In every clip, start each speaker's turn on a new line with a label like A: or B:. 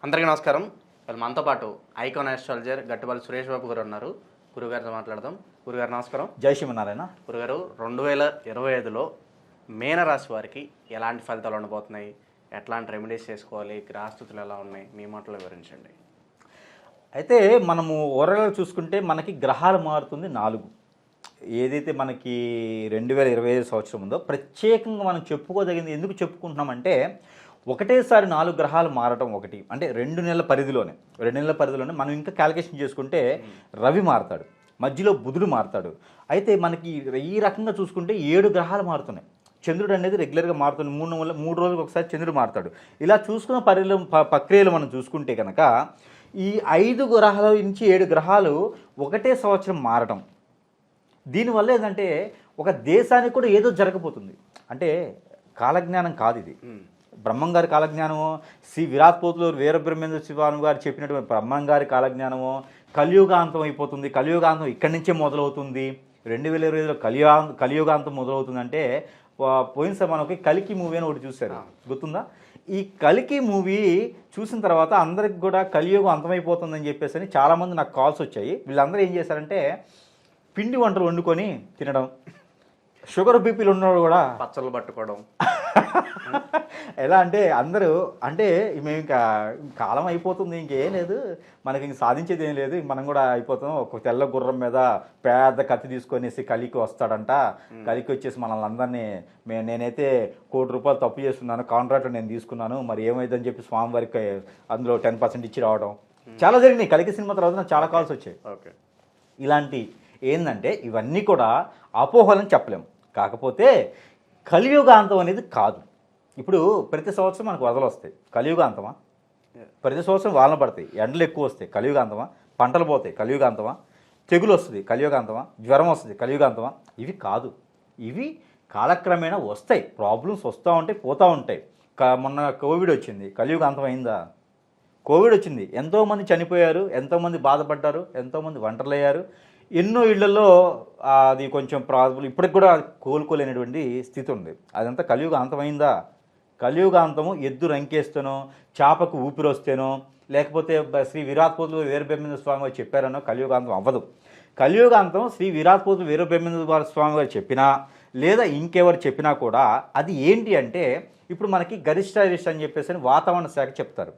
A: అందరికీ నమస్కారం. వాళ్ళు మనతో పాటు ఐకాన్ ఆస్ట్రాలజర్ గట్టుబల్లి సురేష్ బాబు గారు ఉన్నారు. గురుగారితో మాట్లాడదాం. గురుగారు నమస్కారం.
B: జై శ్రీమన్నారాయణ.
A: గురుగారు, 2025లో మీనరాశి వారికి ఎలాంటి ఫలితాలు ఉండబోతున్నాయి, ఎట్లాంటి రెమెడీస్ చేసుకోవాలి, గ్రహస్థితులు ఎలా ఉన్నాయి, మీ మాటలో వివరించండి.
B: అయితే మనము ఓవరాల్గా చూసుకుంటే మనకి గ్రహాలు మారుతుంది 4. ఏదైతే మనకి 2025 సంవత్సరం ఉందో ప్రత్యేకంగా మనం చెప్పుకోదగింది ఎందుకు చెప్పుకుంటున్నామంటే, ఒకటేసారి 4 గ్రహాలు మారటం ఒకటి, అంటే 2 నెలల పరిధిలోనే మనం ఇంకా క్యాలిక్యులేషన్ చేసుకుంటే రవి మారతాడు, మధ్యలో బుధుడు మారతాడు. అయితే మనకి ఈ రకంగా చూసుకుంటే 7 గ్రహాలు మారుతున్నాయి. చంద్రుడు అనేది రెగ్యులర్గా మారుతుంది, 3 రోజులకు ఒకసారి చంద్రుడు మారతాడు. ఇలా చూసుకున్న ప్రక్రియలు మనం చూసుకుంటే కనుక ఈ 5 గ్రహాల నుంచి 7 గ్రహాలు ఒకటే సంవత్సరం మారటం, దీనివల్ల ఏంటంటే ఒక దేశానికి కూడా ఏదో జరగబోతుంది. అంటే కాలజ్ఞానం కాదు ఇది, బ్రహ్మం గారి కాలజ్ఞానము, శ్రీ విరాట్ పోతులూరు వీరబ్రహ్మేంద్ర స్వామి గారు చెప్పినటువంటి బ్రహ్మం గారి కాలజ్ఞానము. కలియుగాంతం అయిపోతుంది, కలియుగాంతం ఇక్కడి నుంచే మొదలవుతుంది. 2025లో కలియుగాంతం మొదలవుతుందంటే, పోయినసారి మనకి కలికి మూవీ అని ఒకటి చూశారు, గుర్తుందా? ఈ కలికి మూవీ చూసిన తర్వాత అందరికి కూడా కలియుగం అంతమైపోతుందని చెప్పేసి అని చాలామంది నాకు కాల్స్ వచ్చాయి. వీళ్ళందరూ ఏం చేశారంటే పిండి వంటలు వండుకొని తినడం, షుగర్ బీపీలు ఉన్నవాడు కూడా
A: పచ్చళ్ళు పట్టుకోవడం.
B: ఎలా అంటే అందరూ అంటే మేము ఇంకా కాలం అయిపోతుంది, ఇంకేం లేదు, మనకి ఇంక సాధించేది ఏం లేదు, మనం కూడా అయిపోతాం. ఒక తెల్ల గుర్రం మీద పెద్ద కత్తి తీసుకొనేసి కలికి వస్తాడంట. కలికి వచ్చేసి మనల్ని అందరినీ నేనైతే ₹1,00,00,000 తప్పు చేస్తున్నాను, కాంట్రాక్ట్ నేను తీసుకున్నాను, మరి ఏమైందని చెప్పి స్వామివారికి అందులో 10% ఇచ్చి రావడం చాలా జరిగినాయి. కలికి సినిమా తర్వాత నాకు చాలా కాల్స్ వచ్చాయి.
A: ఓకే, ఇలాంటి
B: ఏంటంటే ఇవన్నీ కూడా అపోహలని చెప్పలేము. కాకపోతే కలియుగాంతం అనేది కాదు. ఇప్పుడు ప్రతి సంవత్సరం మనకు వరదలు వస్తాయి, కలియుగాంతమా? ప్రతి సంవత్సరం వానలు పడతాయి, ఎండలు ఎక్కువ వస్తాయి, కలియుగాంతమా? పంటలు పోతాయి, కలియుగాంతమా? తెగులు వస్తుంది, కలియుగాంతమా? జ్వరం వస్తుంది, కలియుగాంతమా? ఇవి కాదు. ఇవి కాలక్రమేణా వస్తాయి, ప్రాబ్లమ్స్ వస్తూ ఉంటాయి, పోతూ ఉంటాయి. మొన్న కోవిడ్ వచ్చింది, కలియుగాంతం అయిందా? కోవిడ్ వచ్చింది, ఎంతోమంది చనిపోయారు, ఎంతోమంది బాధపడ్డారు, ఎంతోమంది ఒంటరయ్యారు. ఎన్నో ఇళ్లలో అది కొంచెం ప్రాబ్లం, ఇప్పటికి కూడా కోలుకోలేనటువంటి స్థితి ఉంది. అదంతా కలియుగ అంతమైందా? కలియుగాంతము ఎద్దు రంకేస్తేనో, చేపకు ఊపిరి వస్తేనో, లేకపోతే శ్రీ విరాట్ పోతులూరు వీరబ్రహ్మేంద్ర స్వామి గారు చెప్పారనో కలియుగాంతం అవ్వదు. కలియుగాంతం శ్రీ విరాట్ పోతులూరు వీరబ్రహ్మేంద్ర స్వామి గారు చెప్పినా, లేదా ఇంకెవరు చెప్పినా కూడా అది ఏంటి అంటే, ఇప్పుడు మనకి గరిష్ట అని చెప్పేసి వాతావరణ శాఖ చెప్తారు.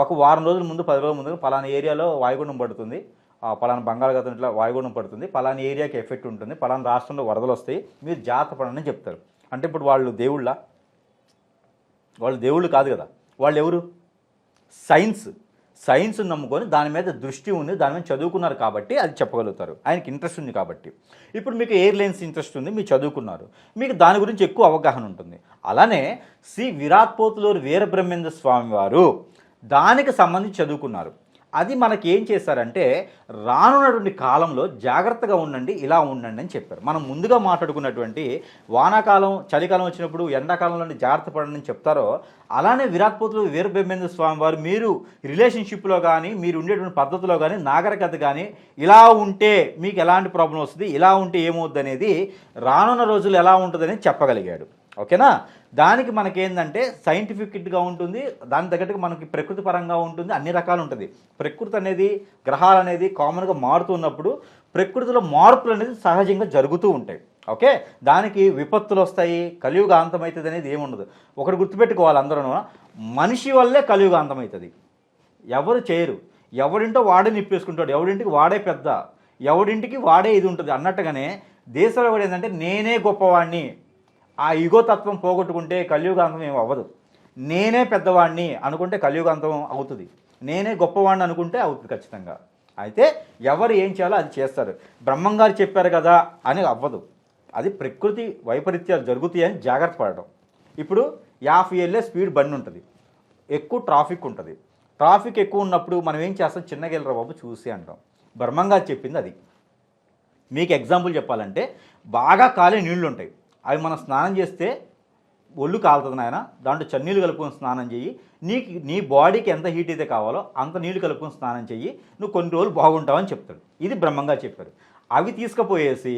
B: ఒక వారం రోజుల ముందు, 10 రోజుల ముందు పలానా ఏరియాలో వాయుగుండం పడుతుంది, పలానా బంగాళాఖాతం ఇట్లా వాయుగుండం పడుతుంది, పలానా ఏరియాకి ఎఫెక్ట్ ఉంటుంది, పలానా రాష్ట్రంలో వరదలు వస్తాయి, మీరు జాగ్రత్త పడని చెప్తారు. అంటే ఇప్పుడు వాళ్ళు దేవుళ్ళు కాదు కదా, వాళ్ళు ఎవరు? సైన్స్ నమ్ముకొని దాని మీద దృష్టి ఉంది, దాని మీద చదువుకున్నారు కాబట్టి అది చెప్పగలుగుతారు. ఆయనకి ఇంట్రెస్ట్ ఉంది కాబట్టి. ఇప్పుడు మీకు ఎయిర్లైన్స్ ఇంట్రెస్ట్ ఉంది, మీరు చదువుకున్నారు, మీకు దాని గురించి ఎక్కువ అవగాహన ఉంటుంది. అలానే శ్రీ విరాట్ పోతులూరు వీరబ్రహ్మేంద్ర స్వామి వారు దానికి సంబంధించి చదువుకున్నారు. అది మనకి ఏం చేశారంటే, రానున్నటువంటి కాలంలో జాగ్రత్తగా ఉండండి, ఇలా ఉండండి అని చెప్పారు. మనం ముందుగా మాట్లాడుకున్నటువంటి వానాకాలం, చలికాలం వచ్చినప్పుడు ఎండాకాలంలో జాగ్రత్త పడండి అని చెప్తారో, అలానే విరాట్ పోతులూరు వీరబ్రహ్మేంద్ర స్వామి వారు మీరు రిలేషన్షిప్లో కానీ, మీరు ఉండేటువంటి పద్ధతిలో కానీ, నాగరికత కానీ, ఇలా ఉంటే మీకు ఎలాంటి ప్రాబ్లం వస్తుంది, ఇలా ఉంటే ఏమవుద్ది అనేది రానున్న రోజులు ఎలా ఉంటుందని చెప్పగలిగాడు. ఓకేనా? దానికి మనకేందంటే సైంటిఫిక్గా ఉంటుంది, దాని తగ్గట్టుగా మనకి ప్రకృతి పరంగా ఉంటుంది, అన్ని రకాలు ఉంటుంది. ప్రకృతి అనేది, గ్రహాలు అనేది కామన్గా మారుతున్నప్పుడు ప్రకృతిలో మార్పులు అనేది సహజంగా జరుగుతూ ఉంటాయి. ఓకే, దానికి విపత్తులు వస్తాయి, కలియుగాంతం అవుతుంది అనేది ఏముండదు. ఒకటి గుర్తుపెట్టుకోవాలి అందరూ, మనిషి వల్లే కలియుగాంతం అవుతుంది, ఎవరు చేయరు. ఎవడింటో వాడే నిప్పేసుకుంటాడు, ఎవడింటికి వాడే పెద్ద, ఎవడింటికి వాడే ఇది ఉంటుంది అన్నట్టుగానే దేశంలో కూడా ఏంటంటే నేనే గొప్పవాడిని, ఆ ఈగోతత్వం పోగొట్టుకుంటే కలియుగాంతం ఏమి అవ్వదు. నేనే పెద్దవాడిని అనుకుంటే కలియుగాంతం అవుతుంది, నేనే గొప్పవాడిని అనుకుంటే అవుతుంది ఖచ్చితంగా. అయితే ఎవరు ఏం చేయాలో అది చేస్తారు. బ్రహ్మంగారు చెప్పారు కదా అని అవ్వదు, అది ప్రకృతి వైపరీత్యాలు జరుగుతాయని జాగ్రత్త పడడం. ఇప్పుడు 50 ఏళ్ళే స్పీడ్ బండి ఉంటుంది, ఎక్కువ ట్రాఫిక్ ఉంటుంది. ట్రాఫిక్ ఎక్కువ ఉన్నప్పుడు మనం ఏం చేస్తాం, చిన్నగా వెళ్ళరా బాబు చూసి అంటాం. బ్రహ్మంగారు చెప్పింది అది. మీకు ఎగ్జాంపుల్ చెప్పాలంటే, బాగా కాలే నీళ్లు ఉంటాయి, అవి మనం స్నానం చేస్తే ఒళ్ళు కాలుతుంది నాయన, దాంట్లో చన్నీళ్ళు కలుపుకొని స్నానం చెయ్యి, నీ బాడీకి ఎంత హీట్ అయితే కావాలో అంత నీళ్లు కలుపుకొని స్నానం చెయ్యి, నువ్వు కొన్ని రోజులు బాగుంటావని చెప్తాడు. ఇది బ్రహ్మంగా చెప్పారు. అవి తీసుకుపోయేసి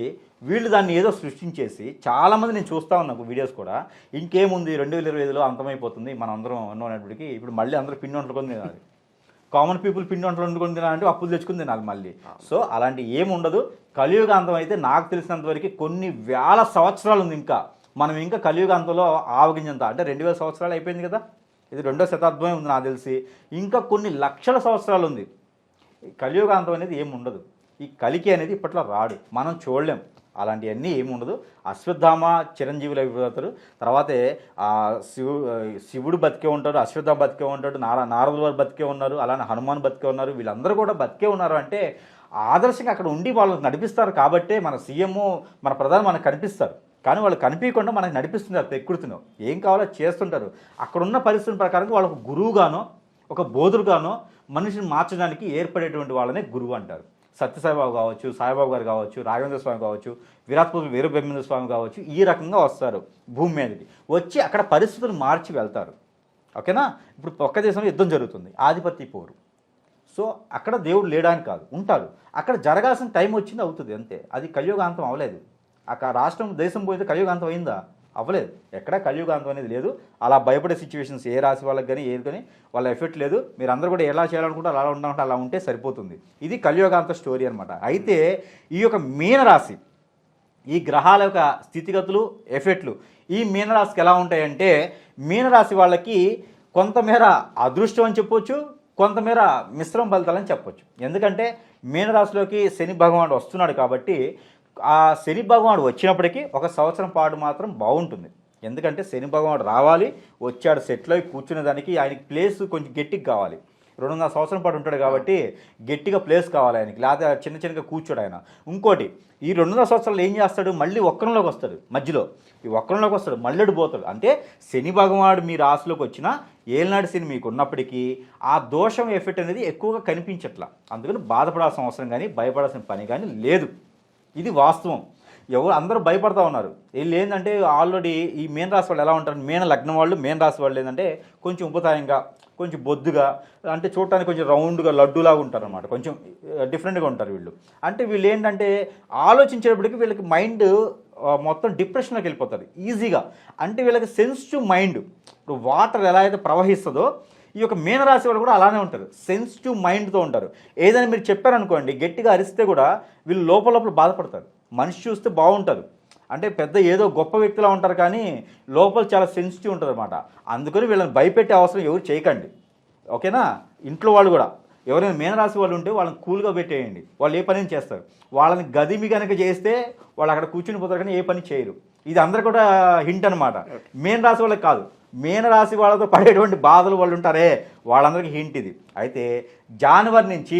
B: వీళ్ళు దాన్ని ఏదో సృష్టించేసి, చాలామంది నేను చూస్తూ ఉన్నాను వీడియోస్ కూడా, ఇంకేముంది 2025లో అంతమైపోతుంది, మనం అందరం ఉన్నప్పటికీ ఇప్పుడు మళ్ళీ అందరూ పిండి వంటలు కొని తినాలి. కామన్ పీపుల్ పిండి వంటలు వండుకొని తినాలంటే అప్పులు తెచ్చుకుని తినాలి మళ్ళీ. సో అలాంటి ఏమి ఉండదు. కలియుగాంతం అయితే నాకు తెలిసినంత వరకు కొన్ని వేల సంవత్సరాలు ఉంది. ఇంకా మనం ఇంకా కలియుగాంతంలో ఆవగింజంత అంటే 2000 సంవత్సరాలు అయిపోయింది కదా, ఇది 2వ శతాబ్దమే ఉంది నాకు తెలిసి. ఇంకా కొన్ని లక్షల సంవత్సరాలు ఉంది. కలియుగాంతం అనేది ఏమి ఉండదు. ఈ కలికి అనేది ఇప్పట్లో రాడు, మనం చూడలేం. అలాంటివన్నీ ఏమి ఉండదు. అశ్వత్థామ చిరంజీవులు అయిపోతారు. తర్వాతే శివుడు బతికే ఉంటాడు, అశ్వత్థామ బతికే ఉంటాడు, నారదుల వారు బతికే ఉన్నారు, అలానే హనుమాన్ బతికే ఉన్నారు. వీళ్ళందరూ కూడా బతికే ఉన్నారు. అంటే ఆదర్శంగా అక్కడ ఉండి వాళ్ళకి నడిపిస్తారు కాబట్టే మన సీఎం మన ప్రధాని మనకు కనిపిస్తారు. కానీ వాళ్ళు కనిపించకుండా మనకు నడిపిస్తున్నారు ప్రకృతిలో. ఏం కావాలో చేస్తుంటారు. అక్కడున్న పరిస్థితుల ప్రకారం వాళ్ళకు గురువుగానో ఒక బోధుడుగానో మనిషిని మార్చడానికి ఏర్పడేటువంటి వాళ్ళనే గురువు అంటారు. సత్యసాయిబాబు కావచ్చు, సాయిబాబు గారు కావచ్చు, రాఘవేంద్ర స్వామి కావచ్చు, విరాట్పూర్ వీరబ్రహ్మేంద్ర స్వామి కావచ్చు, ఈ రకంగా వస్తారు భూమి మీదకి. వచ్చి అక్కడ పరిస్థితులు మార్చి వెళ్తారు. ఓకేనా? ఇప్పుడు ఒక్క దేశంలో యుద్ధం జరుగుతుంది, ఆధిపత్య పోరు. సో అక్కడ దేవుడు లేడానికి కాదు, ఉంటాడు. అక్కడ జరగాల్సిన టైం వచ్చింది, అవుతుంది, అంతే. అది కలియుగాంతం అవ్వలేదు. అక్కడ రాష్ట్రం దేశం పోయితే కలియుగాంతం అయిందా? అవ్వలేదు. ఎక్కడా కలియుగాంతం అనేది లేదు. అలా భయపడే సిచ్యువేషన్స్ ఏ రాశి వాళ్ళకి కానీ ఏది కానీ వాళ్ళ ఎఫెక్ట్ లేదు. మీరు అందరూ కూడా ఎలా చేయాలనుకుంటే అలా ఉండాలంటే అలా ఉంటే సరిపోతుంది. ఇది కలియుగాంత స్టోరీ అనమాట. అయితే ఈ యొక్క మీనరాశి, ఈ గ్రహాల యొక్క స్థితిగతులు, ఎఫెక్ట్లు ఈ మీనరాశికి ఎలా ఉంటాయంటే, మీనరాశి వాళ్ళకి కొంతమేర అదృష్టం అని చెప్పొచ్చు, కొంతమేర మిశ్రమ ఫలితాలని చెప్పొచ్చు. ఎందుకంటే మీనరాశిలోకి శని భగవానుడు వస్తున్నాడు కాబట్టి ఆ శని భగవానుడు వచ్చినప్పటికీ ఒక సంవత్సరం పాటు మాత్రం బాగుంటుంది. ఎందుకంటే శని భగవానుడు రావాలి, వచ్చాడు, సెటిల్ అయి కూర్చునేదానికి ఆయనకి ప్లేస్ కొంచెం గట్టిగా కావాలి. 2.5 సంవత్సరం పాటు ఉంటాడు కాబట్టి గట్టిగా ప్లేస్ కావాలి ఆయనకి, లేకపోతే చిన్నగా కూర్చోడు ఆయన. ఇంకోటి, ఈ 2.5 సంవత్సరాలు ఏం చేస్తాడు, మళ్ళీ వక్రంలోకి వస్తాడు. మధ్యలో ఈ వక్రంలోకి వస్తాడు, మళ్ళీ పోతాడు. అంటే శని భగవానుడు మీ రాశిలోకి వచ్చినా ఏలినాడు శని మీకు ఉన్నప్పటికీ ఆ దోషం ఎఫెక్ట్ అనేది ఎక్కువగా కనిపించట్లా. అందుకని బాధపడాల్సిన అవసరం కానీ భయపడాల్సిన పని కానీ లేదు. ఇది వాస్తవం. అందరూ భయపడతా ఉన్నారు. వీళ్ళు ఏంటంటే ఆల్రెడీ ఈ మీన రాశి వాళ్ళు ఎలా ఉంటారు, మీన లగ్నం వాళ్ళు, మీన రాశి వాళ్ళు ఏంటంటే కొంచెం ఉపతాయంగా, కొంచెం బొద్దుగా, అంటే చూడటానికి కొంచెం రౌండ్గా లడ్డూలాగా ఉంటారు అనమాట. కొంచెం డిఫరెంట్గా ఉంటారు వీళ్ళు. అంటే వీళ్ళు ఏంటంటే ఆలోచించేటప్పటికి వీళ్ళకి మైండ్ మొత్తం డిప్రెషన్లోకి వెళ్ళిపోతారు ఈజీగా. అంటే వీళ్ళకి సెన్సిటివ్ మైండ్. ఇప్పుడు వాటర్ ఎలా అయితే ప్రవహిస్తుందో ఈ యొక్క మీనరాశి వాళ్ళు కూడా అలానే ఉంటారు, సెన్సిటివ్ మైండ్తో ఉంటారు. ఏదైనా మీరు చెప్పారనుకోండి, గట్టిగా అరిస్తే కూడా వీళ్ళు లోపల బాధపడతారు. మనిషి చూస్తే బాగుంటారు, అంటే పెద్ద ఏదో గొప్ప వ్యక్తిలా ఉంటారు, కానీ లోపల చాలా సెన్సిటివ్ ఉంటుంది అనమాట. అందుకని వీళ్ళని భయపెట్టే అవసరం ఎవరు చేయకండి. ఓకేనా? ఇంట్లో వాళ్ళు కూడా ఎవరైనా మీనరాశి వాళ్ళు ఉంటే వాళ్ళని కూల్గా పెట్టేయండి. వాళ్ళు ఏ పని చేస్తారు. వాళ్ళని గదిమి కనుక చేస్తే వాళ్ళు అక్కడ కూర్చుని పోతారు, కానీ ఏ పని చేయరు. ఇది అందరు కూడా హింట్ అనమాట. మీనరాశి వాళ్ళకి కాదు, మీనరాశి వాళ్ళతో పడేటువంటి బాధలు వాళ్ళు ఉంటారే వాళ్ళందరికీ హింట్ ఇది. అయితే జనవరి నుంచి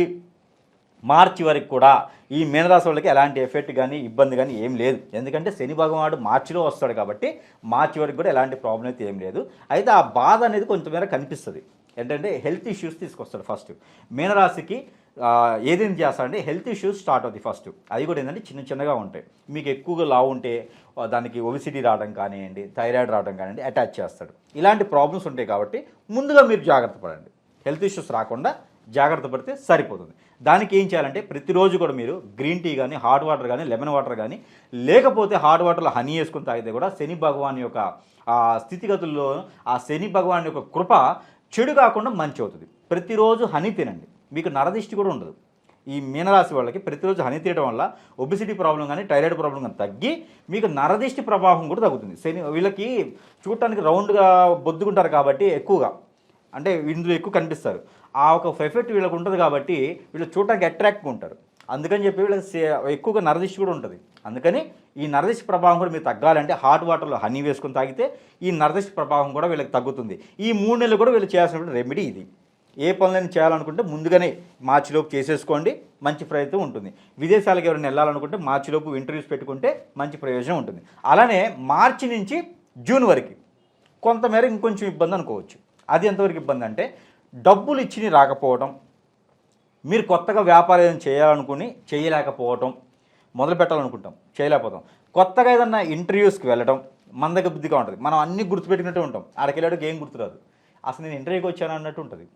B: మార్చి వరకు కూడా ఈ మీనరాశి వాళ్ళకి ఎలాంటి ఎఫెక్ట్ కానీ ఇబ్బంది కానీ ఏం లేదు. ఎందుకంటే శని భగవానుడు మార్చిలో వస్తాడు కాబట్టి మార్చి వరకు కూడా ఎలాంటి ప్రాబ్లం అయితే ఏం లేదు. అయితే ఆ బాధ అనేది కొంతమేర కనిపిస్తుంది. ఏంటంటే హెల్త్ ఇష్యూస్ తీసుకొస్తాడు ఫస్ట్. మీనరాశికి ఏదేం చేస్తాడంటే హెల్త్ ఇష్యూస్ స్టార్ట్ అవుతాయి ఫస్ట్. అది కూడా ఏంటంటే చిన్నగా ఉంటాయి. మీకు ఎక్కువగా లావు ఉంటే దానికి ఒబిసిటీ రావడం కానివ్వండి, థైరాయిడ్ రావడం కానివ్వండి, అటాచ్ చేస్తాడు. ఇలాంటి ప్రాబ్లమ్స్ ఉంటాయి కాబట్టి ముందుగా మీరు జాగ్రత్త పడండి. హెల్త్ ఇష్యూస్ రాకుండా జాగ్రత్త పడితే సరిపోతుంది. దానికి ఏం చేయాలంటే ప్రతిరోజు కూడా మీరు గ్రీన్ టీ కానీ, హాట్ వాటర్ కానీ, లెమన్ వాటర్ కానీ, లేకపోతే హాట్ వాటర్లో హనీ వేసుకుని తాగితే కూడా శని భగవాన్ యొక్క ఆ స్థితిగతుల్లో ఆ శని భగవాన్ యొక్క కృప చెడు కాకుండా మంచి అవుతుంది. ప్రతిరోజు హనీ తినండి, మీకు నరదిష్టి కూడా ఉండదు. ఈ మీనరాశి వాళ్ళకి ప్రతిరోజు హనీ తినడం వల్ల ఒబిసిటీ ప్రాబ్లం కానీ, థైరాయిడ్ ప్రాబ్లం కానీ తగ్గి మీకు నరదిష్టి ప్రభావం కూడా తగ్గుతుంది. శని వీళ్ళకి చూడటానికి రౌండ్గా బొద్దుకుంటారు కాబట్టి ఎక్కువగా, అంటే ఇందులో ఎక్కువ కనిపిస్తారు. ఆ ఒక ఎఫెక్ట్ వీళ్ళకి ఉంటుంది కాబట్టి వీళ్ళు చూడటానికి అట్రాక్ట్గా ఉంటారు. అందుకని చెప్పి వీళ్ళకి ఎక్కువగా నరదిష్టి కూడా ఉంటుంది. అందుకని ఈ నరదిష్టి ప్రభావం కూడా మీరు తగ్గాలంటే హాట్ వాటర్లో హనీ వేసుకొని తాగితే ఈ నరదిష్టి ప్రభావం కూడా వీళ్ళకి తగ్గుతుంది. ఈ 3 నెలలు కూడా వీళ్ళు చేయాల్సిన రెమెడీ ఇది. ఏ పనులను చేయాలనుకుంటే ముందుగానే మార్చిలోపు చేసేసుకోండి, మంచి ప్రయత్నం ఉంటుంది. విదేశాలకు ఎవరైనా వెళ్ళాలనుకుంటే మార్చిలోపు ఇంటర్వ్యూస్ పెట్టుకుంటే మంచి ప్రయోజనం ఉంటుంది. అలానే మార్చి నుంచి జూన్ వరకు కొంతమేర ఇంకొంచెం ఇబ్బంది అనుకోవచ్చు. అది ఎంతవరకు ఇబ్బంది అంటే డబ్బులు ఇచ్చి రాకపోవడం, మీరు కొత్తగా వ్యాపారం చేయాలనుకుని చేయలేకపోవటం, మొదలు పెట్టాలనుకుంటాం చేయలేకపోతాం, కొత్తగా ఏదన్నా ఇంటర్వ్యూస్కి వెళ్ళడం మన దగ్గర బుద్ధిగా ఉంటుంది. మనం అన్నీ గుర్తుపెట్టినట్టు ఉంటాం, ఆడికి వెళ్ళడానికి ఏం గుర్తురాదు. అసలు నేను ఇంటర్వ్యూకి వచ్చాను అన్నట్టు ఉంటుంది.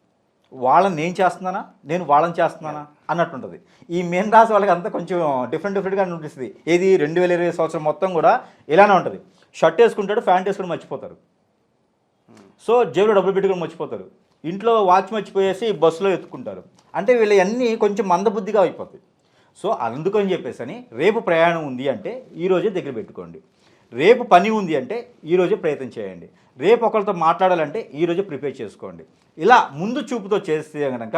B: వాళ్ళని నేను చేస్తున్నానా, నేను వాళ్ళని చేస్తున్నానా అన్నట్టు ఉంటుంది. ఈ మీన రాశి వాళ్ళకి అంతా కొంచెం డిఫరెంట్గా అనిపిస్తుంది. ఏది 2020 సంవత్సరం మొత్తం కూడా ఇలానే ఉంటుంది. షర్ట్ వేసుకుంటాడు, ప్యాంట్ వేసుకుని మర్చిపోతారు. సో జేబులో డబ్బులు పెట్టుకుని మర్చిపోతారు. ఇంట్లో వాచ్ మర్చిపోయేసి బస్సులో ఎత్తుకుంటారు. అంటే వీళ్ళన్నీ కొంచెం మందబుద్ధిగా అయిపోతాయి. సో అందుకని చెప్పేసి రేపు ప్రయాణం ఉంది అంటే ఈరోజే దగ్గర పెట్టుకోండి. రేపు పని ఉంది అంటే ఈరోజే ప్రయత్నం చేయండి. రేపు ఒకరితో మాట్లాడాలంటే ఈరోజే ప్రిపేర్ చేసుకోండి. ఇలా ముందు చూపుతో చేస్తే కనుక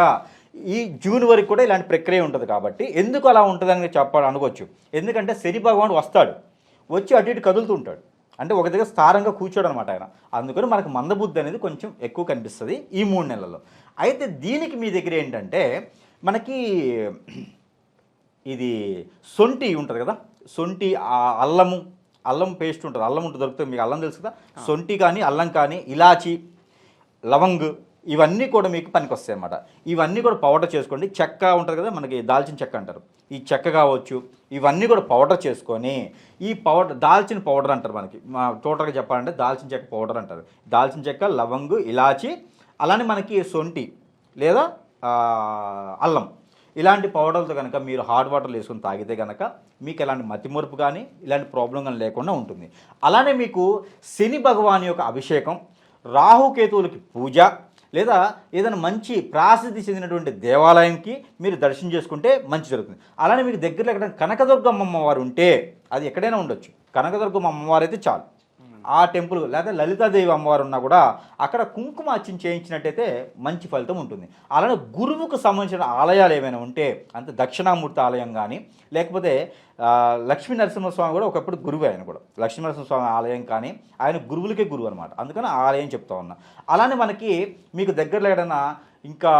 B: ఈ జూన్ వరకు కూడా ఇలాంటి ప్రక్రియ ఉంటుంది. కాబట్టి ఎందుకు అలా ఉంటుందని అనుకోవచ్చు. ఎందుకంటే శని భగవానుడు వస్తాడు, వచ్చి అటు ఇటు కదులుతుంటాడు. అంటే ఒక దగ్గర స్థారంగా కూర్చోడు అనమాట ఆయన. అందుకని మనకు మందబుద్ధి అనేది కొంచెం ఎక్కువ కనిపిస్తుంది ఈ 3 నెలల్లో. అయితే దీనికి మీ దగ్గర ఏంటంటే మనకి ఇది సొంటి ఉంటుంది కదా, సొంటి అల్లం పేస్ట్ ఉంటుంది, అల్లం ఉంటుంది దొరుకుతుంది, మీకు అల్లం తెలుసు కదా. సొంటి కానీ అల్లం కానీ ఇలాచి లవంగ్ ఇవన్నీ కూడా మీకు పనికి వస్తాయి అన్నమాట. ఇవన్నీ కూడా పౌడర్ చేసుకోండి. చెక్క ఉంటుంది కదా మనకి, దాల్చిన చెక్క అంటారు, ఈ చెక్క కావచ్చు, ఇవన్నీ కూడా పౌడర్ చేసుకొని ఈ పౌడర్ దాల్చిన పౌడర్ అంటారు మనకి, టోటల్గా చెప్పాలంటే దాల్చిన చెక్క పౌడర్ అంటారు. దాల్చిన చెక్క, లవంగు, ఇలాచి, అలానే మనకి సొంటి లేదా అల్లం ఇలాంటి పౌడర్లతో కనుక మీరు హాట్ వాటర్లు వేసుకొని తాగితే కనుక మీకు ఎలాంటి మతిమరుపు కానీ ఇలాంటి ప్రాబ్లం కానీ లేకుండా ఉంటుంది. అలానే మీకు శని భగవాన్ యొక్క అభిషేకం, రాహుకేతువులకి పూజ లేదా ఏదైనా మంచి ప్రాసిద్ధి చెందినటువంటి దేవాలయంకి మీరు దర్శనం చేసుకుంటే మంచి జరుగుతుంది. అలానే మీకు దగ్గరలో ఎక్కడ కనకదుర్గమ్మ అమ్మవారు ఉంటే, అది ఎక్కడైనా ఉండొచ్చు, కనకదుర్గమ్మ అమ్మవారు అయితే చాలు, ఆ టెంపుల్ లేదా లలితాదేవి అమ్మవారు ఉన్నా కూడా అక్కడ కుంకుమ అర్చన చేయించినట్టయితే మంచి ఫలితం ఉంటుంది. అలానే గురువుకు సంబంధించిన ఆలయాలు ఏమైనా ఉంటే, అంటే దక్షిణామూర్తి ఆలయం కానీ లేకపోతే లక్ష్మీ నరసింహస్వామి కూడా ఒకప్పుడు గురువు, ఆయన కూడా లక్ష్మీ నరసింహస్వామి ఆలయం కానీ ఆయన గురువులకే గురువు అనమాట. అందుకని ఆ ఆలయం చెప్తా ఉన్నా. అలానే మనకి మీకు దగ్గరలో ఏదైనా ఇంకా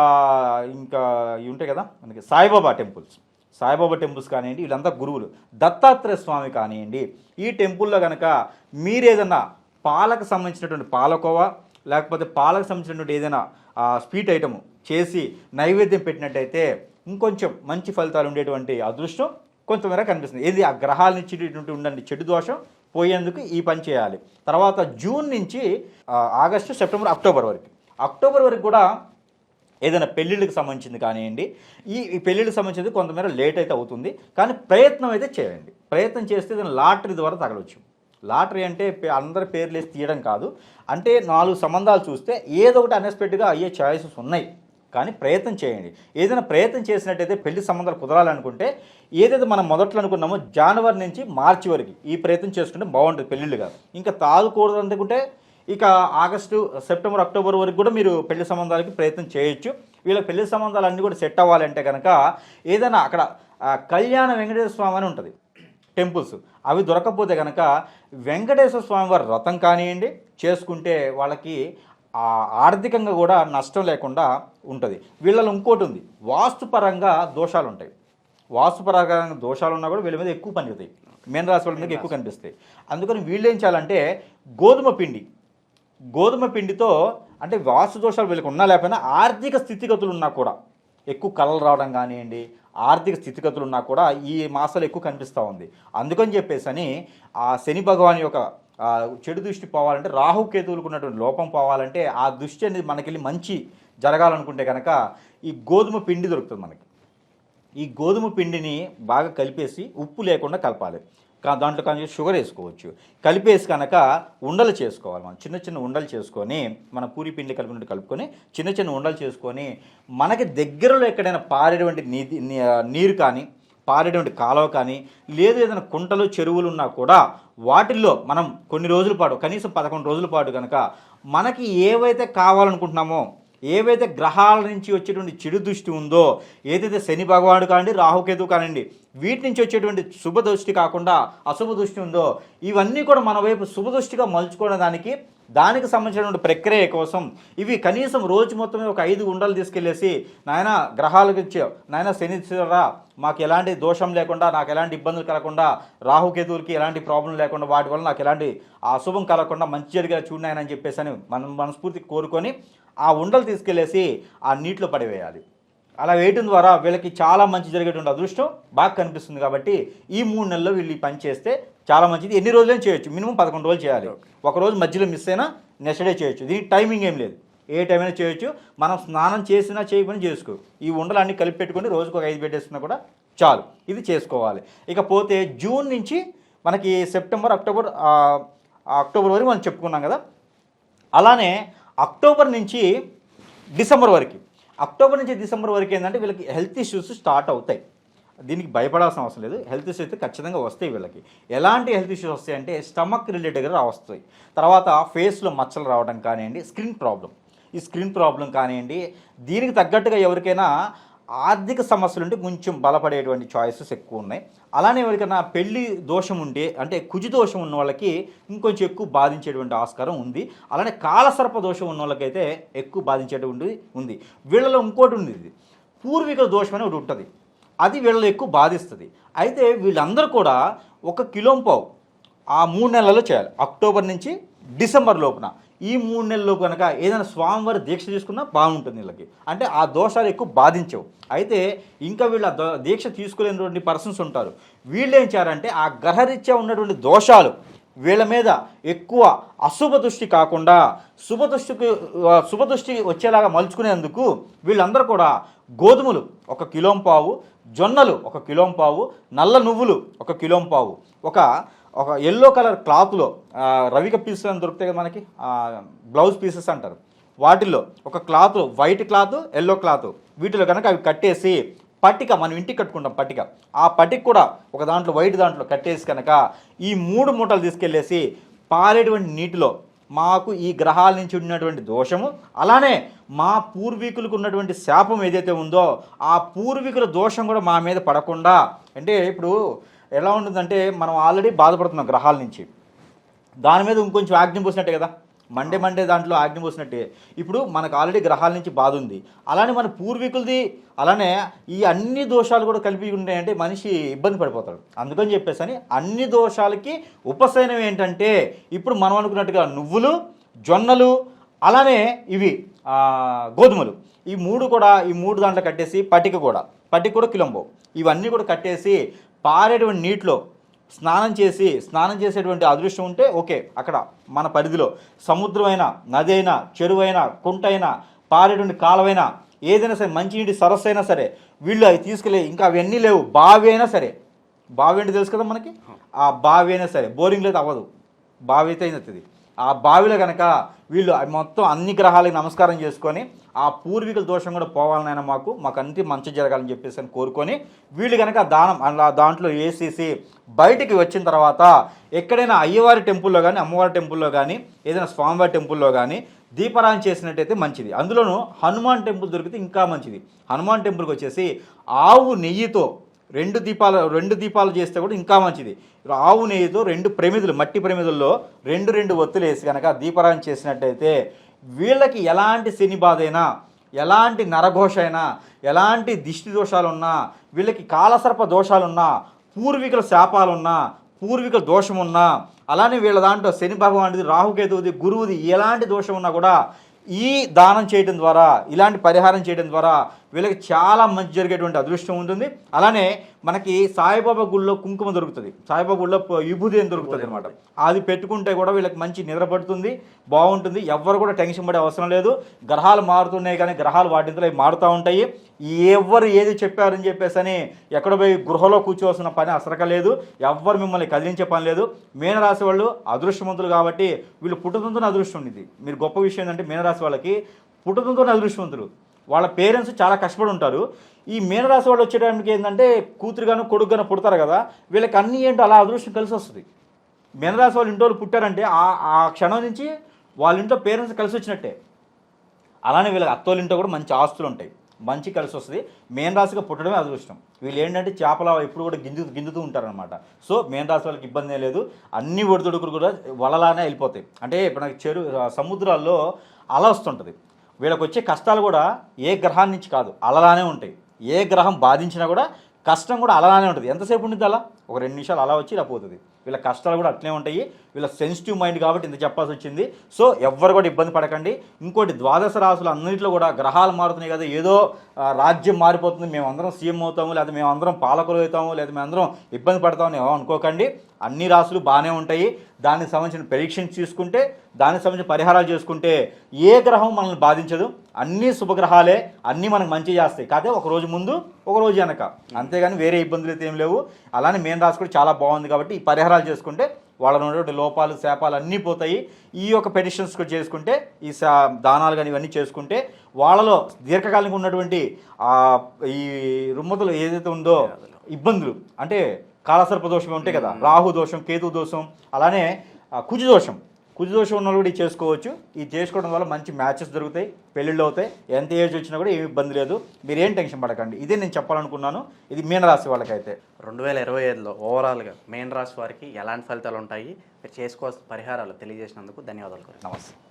B: ఇవి ఉంటాయి కదా మనకి, సాయిబాబా టెంపుల్స్ కానివ్వండి, వీళ్ళంతా గురువులు. దత్తాత్రేయ స్వామి కానివ్వండి, ఈ టెంపుల్లో కనుక మీరేదన్నా పాలకు సంబంధించినటువంటి పాలకోవా లేకపోతే పాలకు సంబంధించినటువంటి ఏదైనా స్వీట్ ఐటమ్ చేసి నైవేద్యం పెట్టినట్టయితే ఇంకొంచెం మంచి ఫలితాలు ఉండేటువంటి అదృష్టం కొంతమేర కనిపిస్తుంది. ఏది ఆ గ్రహాల నుంచి ఉండండి చెడు దోషం పోయేందుకు ఈ పని చేయాలి. తర్వాత జూన్ నుంచి ఆగస్టు, సెప్టెంబర్, అక్టోబర్ వరకు కూడా ఏదైనా పెళ్ళిళ్ళకి సంబంధించింది కానివ్వండి, ఈ పెళ్ళిళ్ళకి సంబంధించింది కొంతమేర లేట్ అయితే అవుతుంది, కానీ ప్రయత్నం అయితే చేయండి. ప్రయత్నం చేస్తే ఏదైనా లాటరీ ద్వారా తగలవచ్చు. లాటరీ అంటే అందరి పేర్లు వేసి తీయడం కాదు, అంటే 4 సంబంధాలు చూస్తే ఏదో ఒకటి అన్ఎక్స్పెక్టెడ్గా అయ్యే ఛాయిసెస్ ఉన్నాయి. కానీ ప్రయత్నం చేయండి. ఏదైనా ప్రయత్నం చేసినట్టయితే పెళ్లి సంబంధాలు కుదరాలనుకుంటే ఏదైతే మనం మొదట్లో అనుకున్నామో జనవరి నుంచి మార్చి వరకు ఈ ప్రయత్నం చేసుకుంటే బాగుంటుంది పెళ్ళిళ్ళుగా. ఇంకా తాగకూడదు అనుకుంటే ఇక ఆగస్టు, సెప్టెంబర్, అక్టోబర్ వరకు కూడా మీరు పెళ్లి సంబంధాలకి ప్రయత్నం చేయొచ్చు. వీళ్ళ పెళ్లి సంబంధాలు అన్నీ కూడా సెట్ అవ్వాలంటే కనుక ఏదైనా అక్కడ కళ్యాణ వెంకటేశ్వర స్వామి అని ఉంటుంది టెంపుల్స్, అవి దొరకకపోతే కనుక వెంకటేశ్వర స్వామి వారి వ్రతం కానివ్వండి చేసుకుంటే వాళ్ళకి ఆర్థికంగా కూడా నష్టం లేకుండా ఉంటుంది. వీళ్ళలో ఇంకోటి ఉంది, వాస్తుపరంగా దోషాలు ఉంటాయి. వాస్తుపరంగా దోషాలు ఉన్నా కూడా వీళ్ళ మీద ఎక్కువ పనివుతాయి, మీన రాశి వాళ్ళ మీద ఎక్కువ కనిపిస్తాయి. అందుకని వీళ్ళు ఏం చేయాలంటే గోధుమ పిండితో, అంటే వాస్తు దోషాలు వీళ్ళకి ఉన్నా లేకపోయినా ఆర్థిక స్థితిగతులు ఉన్నా కూడా, ఎక్కువ కళలు రావడం కానివ్వండి, ఆర్థిక స్థితిగతులు ఉన్నా కూడా ఈ మాసాలు ఎక్కువ కనిపిస్తూ ఉంది. అందుకని చెప్పేసి ఆ శని భగవాన్ యొక్క చెడు దృష్టి పోవాలంటే, రాహుకేతువులకు ఉన్నటువంటి లోపం పోవాలంటే, ఆ దృష్టి అనేది మనకెళ్ళి మంచి జరగాలనుకుంటే కనుక ఈ గోధుమ పిండి దొరుకుతుంది మనకి. ఈ గోధుమ పిండిని బాగా కలిపేసి ఉప్పు లేకుండా కలపాలి. దాంట్లో కొంచెం షుగర్ వేసుకోవచ్చు. కలిపేసి కనుక ఉండలు చేసుకోవాలి. మనం చిన్న చిన్న ఉండలు చేసుకొని, మన పూరి పిండి కలుపుకుంటూ కలుపుకొని చిన్న చిన్న ఉండలు చేసుకొని, మనకి దగ్గరలో ఎక్కడైనా పారేటువంటి నీరు కానీ, పారేటువంటి కాలువ కానీ, లేదు ఏదైనా కుంటలు చెరువులు ఉన్నా కూడా వాటిల్లో మనం కొన్ని రోజుల పాటు, కనీసం 11 రోజుల పాటు కనుక మనకి ఏవైతే కావాలనుకుంటున్నామో, ఏవైతే గ్రహాల నుంచి వచ్చేటువంటి చెడు దృష్టి ఉందో, ఏదైతే శని భగవానుడు కానివ్వండి, రాహుకేతు కానివ్వండి, వీటి నుంచి వచ్చేటువంటి శుభ దృష్టి కాకుండా అశుభ దృష్టి ఉందో, ఇవన్నీ కూడా మన వైపు శుభ దృష్టిగా మలుచుకోవడం దానికి సంబంధించినటువంటి ప్రక్రియ కోసం ఇవి కనీసం రోజు మొత్తం ఒక 5 ఉండలు తీసుకెళ్ళేసి, నాయన గ్రహాలకు ఇచ్చే, నాయన శనిశ్వరా మాకు ఎలాంటి దోషం లేకుండా, నాకు ఎలాంటి ఇబ్బందులు కలగకుండా, రాహుకేతువులకి ఎలాంటి ప్రాబ్లం లేకుండా, వాటి వల్ల నాకు ఎలాంటి అశుభం కలగకుండా మంచి జరిగేలా చూడనాయని చెప్పేసి అని మనం మనస్ఫూర్తి కోరుకొని ఆ ఉండలు తీసుకెళ్ళేసి ఆ నీటిలో పడివేయాలి. అలా వేయటం ద్వారా వీళ్ళకి చాలా మంచి జరిగేటువంటి అదృష్టం బాగా కనిపిస్తుంది. కాబట్టి ఈ 3 నెలల్లో వీళ్ళు ఈ పని చేస్తే చాలా మంచిది. ఎన్ని రోజులైనా చేయొచ్చు, మినిమం 11 రోజులు చేయాలి. ఒకరోజు మధ్యలో మిస్ అయినా నెక్స్ట్ డే చేయొచ్చు. దీనికి టైమింగ్ ఏం లేదు, ఏ టైం అయినా చేయొచ్చు. మనం స్నానం చేసినా చేయకపోయినా చేసుకో. ఈ ఉండలు అన్నీ కలిపి పెట్టుకొని రోజుకు ఒక 5 పెట్టేసుకున్నా కూడా చాలు. ఇది చేసుకోవాలి. ఇకపోతే జూన్ నుంచి మనకి సెప్టెంబర్, అక్టోబర్ వరకు మనం చెప్పుకున్నాం కదా. అలానే అక్టోబర్ నుంచి డిసెంబర్ వరకు. అక్టోబర్ నుంచి డిసెంబర్ వరకు ఏంటంటే వీళ్ళకి హెల్త్ ఇష్యూస్ స్టార్ట్ అవుతాయి. దీనికి భయపడాల్సిన అవసరం లేదు. హెల్త్ ఇష్యూస్ అయితే ఖచ్చితంగా వస్తాయి వీళ్ళకి. ఎలాంటి హెల్త్ ఇష్యూస్ వస్తాయంటే స్టమక్ రిలేటెడ్గా వస్తాయి. తర్వాత ఫేస్లో మచ్చలు రావడం కానివ్వండి, స్కిన్ ప్రాబ్లం, ఈ స్కిన్ ప్రాబ్లం కానివ్వండి. దీనికి తగ్గట్టుగా ఎవరికైనా ఆర్థిక సమస్యలు ఉంటే కొంచెం బలపడేటువంటి చాయిసెస్ ఎక్కువ ఉన్నాయి. అలానే ఎవరికైనా పెళ్లి దోషం ఉంటే అంటే కుజు దోషం ఉన్న వాళ్ళకి ఇంకొంచెం ఎక్కువ బాధించేటువంటి ఆస్కారం ఉంది. అలానే కాలసర్ప దోషం ఉన్న వాళ్ళకైతే ఎక్కువ బాధించేటువంటి ఉంది. వీళ్ళలో ఇంకోటి ఉంది, ఇది పూర్వీకుల దోషం అని ఒకటి ఉంటుంది, అది వీళ్ళలో ఎక్కువ బాధిస్తుంది. అయితే వీళ్ళందరూ కూడా 1 కిలోంపావు ఆ 3 నెలల్లో చేయాలి. అక్టోబర్ నుంచి డిసెంబర్ లోపున ఈ 3 నెలల్లో కనుక ఏదైనా స్వామివారి దీక్ష తీసుకున్నా బాగుంటుంది వీళ్ళకి. అంటే ఆ దోషాలు ఎక్కువ బాధించవు. అయితే ఇంకా వీళ్ళ దీక్ష తీసుకోలేనటువంటి పర్సన్స్ ఉంటారు. వీళ్ళు ఏం చేయాలంటే ఆ గ్రహరీత్యా ఉన్నటువంటి దోషాలు వీళ్ళ మీద ఎక్కువ అశుభ దృష్టి కాకుండా శుభదృష్టి వచ్చేలాగా మలుచుకునేందుకు వీళ్ళందరూ కూడా గోధుమలు 1 కిలోంపావు, జొన్నలు 1 కిలోంపావు, నల్ల నువ్వులు 1 కిలోంపావు, ఒక ఎల్లో కలర్ క్లాత్లో రవిక పీసెస్ అని దొరుకుతాయి కదా మనకి, బ్లౌజ్ పీసెస్ అంటారు, వాటిల్లో ఒక cloth, white cloth, yellow cloth, వీటిలో కనుక అవి కట్టేసి పట్టిక, మనం ఇంటికి కట్టుకుంటాం పట్టిక, ఆ పట్టిక కూడా ఒక దాంట్లో వైట్ దాంట్లో కట్టేసి కనుక ఈ 3 మూటలు తీసుకెళ్ళేసి పారేటువంటి నీటిలో మాకు ఈ గ్రహాల నుంచి ఉన్నటువంటి దోషము, అలానే మా పూర్వీకులకు ఉన్నటువంటి శాపం ఏదైతే ఉందో ఆ పూర్వీకుల దోషం కూడా మా మీద పడకుండా, అంటే ఇప్పుడు ఎలా ఉంటుందంటే మనం ఆల్రెడీ బాధపడుతున్నాం గ్రహాల నుంచి, దాని మీద ఇంకొంచెం ఆజ్ఞ పోసినట్టే కదా, మండే దాంట్లో ఆజ్ఞ పోసినట్టే. ఇప్పుడు మనకు ఆల్రెడీ గ్రహాల నుంచి బాధ ఉంది, అలానే మన పూర్వీకులది, అలానే ఈ అన్ని దోషాలు కూడా కలిపి ఉంటాయంటే మనిషి ఇబ్బంది పడిపోతాడు. అందుకని చెప్పేసి అన్ని దోషాలకి ఉపశమనం ఏంటంటే ఇప్పుడు మనం అనుకున్నట్టుగా నువ్వులు, జొన్నలు, అలానే ఇవి గోధుమలు, ఈ 3 కూడా ఈ 3 దాంట్లో కట్టేసి పట్టిక కూడా కిలోంబావు, ఇవన్నీ కూడా కట్టేసి పారేటువంటి నీటిలో స్నానం చేసేటువంటి అదృష్టం ఉంటే ఓకే, అక్కడ మన పరిధిలో సముద్రమైనా, నది అయినా, చెరువైనా, కుంటైనా, పారేటువంటి కాలవైనా, ఏదైనా సరే, మంచినీటి సరస్సు అయినా సరే, వీళ్ళు అవి తీసుకెళ్ళి, ఇంకా అవన్నీ లేవు, బావి అయినా సరే, బావి అంటే తెలుసు కదా మనకి, ఆ బావి అయినా సరే, బోరింగ్ లేదు అవ్వదు, బావి అయితే అవుతుంది, ఆ బావిలో కనుక వీళ్ళు మొత్తం అన్ని గ్రహాలకి నమస్కారం చేసుకొని ఆ పూర్వీకుల దోషం కూడా పోవాలనైనా మాకు అన్ని మంచి జరగాలని చెప్పేసి అని కోరుకొని వీళ్ళు కనుక దానం అలా దాంట్లో వేసేసి బయటికి వచ్చిన తర్వాత ఎక్కడైనా అయ్యవారి టెంపుల్లో కానీ, అమ్మవారి టెంపుల్లో కానీ, ఏదైనా స్వామివారి టెంపుల్లో కానీ దీపారాయణ చేసినట్టయితే మంచిది. అందులోనూ హనుమాన్ టెంపుల్ దొరికితే ఇంకా మంచిది. హనుమాన్ టెంపుల్కి వచ్చేసి ఆవు నెయ్యితో 2 దీపాలు చేస్తే కూడా ఇంకా మంచిది. ఆవు నెయ్యితో 2 ప్రమిదలు, మట్టి ప్రమిదల్లో 2 ఒత్తులు వేసి కనుక దీపారాయణ చేసినట్టయితే వీళ్ళకి ఎలాంటి శని బాధ అయినా, ఎలాంటి నరఘోష అయినా, ఎలాంటి దిష్టి దోషాలున్నా, వీళ్ళకి కాలసర్ప దోషాలున్నా, పూర్వీకుల శాపాలున్నా, పూర్వీకుల దోషం ఉన్నా, అలానే వీళ్ళ దాంట్లో శని భగవానుడిది, రాహుకేతువుది, గురువుది ఎలాంటి దోషం ఉన్నా కూడా ఈ దానం చేయడం ద్వారా, ఇలాంటి పరిహారం చేయడం ద్వారా వీళ్ళకి చాలా మంచి జరిగేటువంటి అదృష్టం ఉంటుంది. అలానే మనకి సాయిబాబా గుళ్ళో కుంకుమ దొరుకుతుంది, సాయిబాబా గుళ్ళో విభూది అని దొరుకుతుంది అనమాట, అది పెట్టుకుంటే కూడా వీళ్ళకి మంచి నిద్ర పడుతుంది, బాగుంటుంది. ఎవ్వరు కూడా టెన్షన్ పడే అవసరం లేదు. గ్రహాలు మారుతున్నాయి కానీ గ్రహాలు వాటింతలో మారుతూ ఉంటాయి. ఎవరు ఏది చెప్పారని చెప్పేసి అని ఎక్కడ పోయి గృహలో కూర్చోవలసిన పని అసరక లేదు, ఎవ్వరు మిమ్మల్ని కదిలించే పని లేదు. మీనరాశి వాళ్ళు అదృష్టవంతులు కాబట్టి వీళ్ళు పుట్టుతుంటూనే అదృష్టం ఉంది. మీరు గొప్ప విషయం ఏంటంటే మీనరాశి వాళ్ళకి పుట్టుతుంటూనే అదృష్టవంతులు, వాళ్ళ పేరెంట్స్ చాలా కష్టపడి ఉంటారు. ఈ మీనరాశి వాళ్ళు వచ్చేటానికి ఏంటంటే కూతురుగాను కొడుకుగాను పుడతారు కదా, వీళ్ళకి అన్నీ ఏంటో అలా అదృష్టం కలిసి వస్తుంది. మీనరాశి వాళ్ళ ఇంట్లో పుట్టారంటే ఆ క్షణం నుంచి వాళ్ళ ఇంట్లో పేరెంట్స్ కలిసి వచ్చినట్టే. అలానే వీళ్ళకి అత్తోళ్ళ ఇంట్లో కూడా మంచి ఆస్తులు ఉంటాయి, మంచి కలిసి వస్తుంది. మీనరాశిగా పుట్టడమే అదృష్టం. వీళ్ళు ఏంటంటే చేపల ఎప్పుడు కూడా గింజుతూ ఉంటారనమాట. సో మీనరాశి వాళ్ళకి ఇబ్బంది లేదు, అన్ని ఒడిదుడుకులు కూడా వలలానే వెళ్ళిపోతాయి. అంటే ఇప్పుడు నాకు సముద్రాల్లో అల వస్తుంటుంది, వీళ్ళకి వచ్చే కష్టాలు కూడా ఏ గ్రహాన్ని నుంచి కాదు, అలలానే ఉంటాయి. ఏ గ్రహం బాధించినా కూడా కష్టం కూడా అలానే ఉంటుంది. ఎంతసేపు ఉంటుంది అలా? ఒక 2 నిమిషాలు అలా వచ్చి ఇలా పోతుంది. వీళ్ళ కష్టాలు కూడా అట్లే ఉంటాయి. వీళ్ళ సెన్సిటివ్ మైండ్ కాబట్టి ఇంత చెప్పాల్సి వచ్చింది. సో ఎవ్వరు కూడా ఇబ్బంది పడకండి. ఇంకోటి, ద్వాదశ రాశులు అన్నింటిలో కూడా గ్రహాలు మారుతున్నాయి కదా, ఏదో రాజ్యం మారిపోతుంది, మేమందరం సీఎం అవుతాము, లేదా మేమందరం పాలకులు అవుతాము, లేదా మేమందరం ఇబ్బంది పడతామని అనుకోకండి. అన్ని రాశులు బాగానే ఉంటాయి. దానికి సంబంధించిన పరీక్షలు తీసుకుంటే, దానికి సంబంధించిన పరిహారాలు చేసుకుంటే ఏ గ్రహం మనల్ని బాధించదు. అన్నీ శుభగ్రహాలే, అన్నీ మనకు మంచి చేస్తాయి. కాదే ఒక రోజు ముందు ఒక రోజు వెనక, అంతేగాని వేరే ఇబ్బందులు అయితే ఏం లేవు. అలానే మీన రాశి కూడా చాలా బాగుంది కాబట్టి ఈ పరిహారాలు చేసుకుంటే వాళ్ళలో ఉన్నటువంటి లోపాలు శాపాలు అన్నీ పోతాయి. ఈ యొక్క పెడిషన్స్ చేసుకుంటే ఈ దానాలు కానీ ఇవన్నీ చేసుకుంటే వాళ్ళలో దీర్ఘకాలికంగా ఉన్నటువంటి ఈ రుమ్మతులు ఏదైతే ఉందో ఇబ్బందులు, అంటే కాలసర్ప దోషం ఉంటాయి కదా, రాహు దోషం, కేతు దోషం, అలానే కుజు దోషం ఉన్న వాళ్ళు కూడా ఇది చేసుకోవచ్చు. ఇది చేసుకోవడం వల్ల మంచి మ్యాచెస్ దొరుకుతాయి, పెళ్ళిళ్ళు అవుతాయి, ఎంత ఏజ్ వచ్చినా కూడా ఏమి ఇబ్బంది లేదు. మీరు ఏం టెన్షన్ పడకండి. ఇదే నేను చెప్పాలనుకున్నాను. ఇది మీనరాశి వాళ్ళకైతే
A: 2025లో ఓవరాల్గా మీన రాశి వారికి ఎలాంటి ఫలితాలు ఉంటాయి, మీరు చేసుకోవాల్సిన పరిహారాలు తెలియజేసినందుకు ధన్యవాదాలు.
B: నమస్తే.